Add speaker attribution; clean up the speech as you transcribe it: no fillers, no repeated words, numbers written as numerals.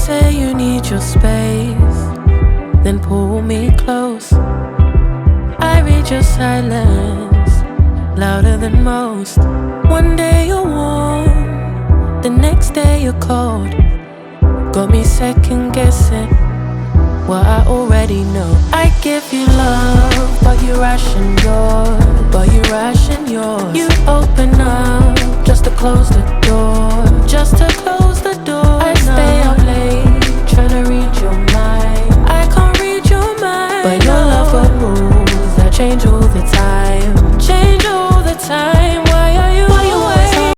Speaker 1: Say you need your space, then pull me close. I read your silence, louder than most. One day you're warm, the next day you're cold. Got me second guessing what I already know. I give you love, but you ration yours. You open up just to close the door, I stay up late, tryna read your mind. I can't read your mind, but your love got rules that change all the time.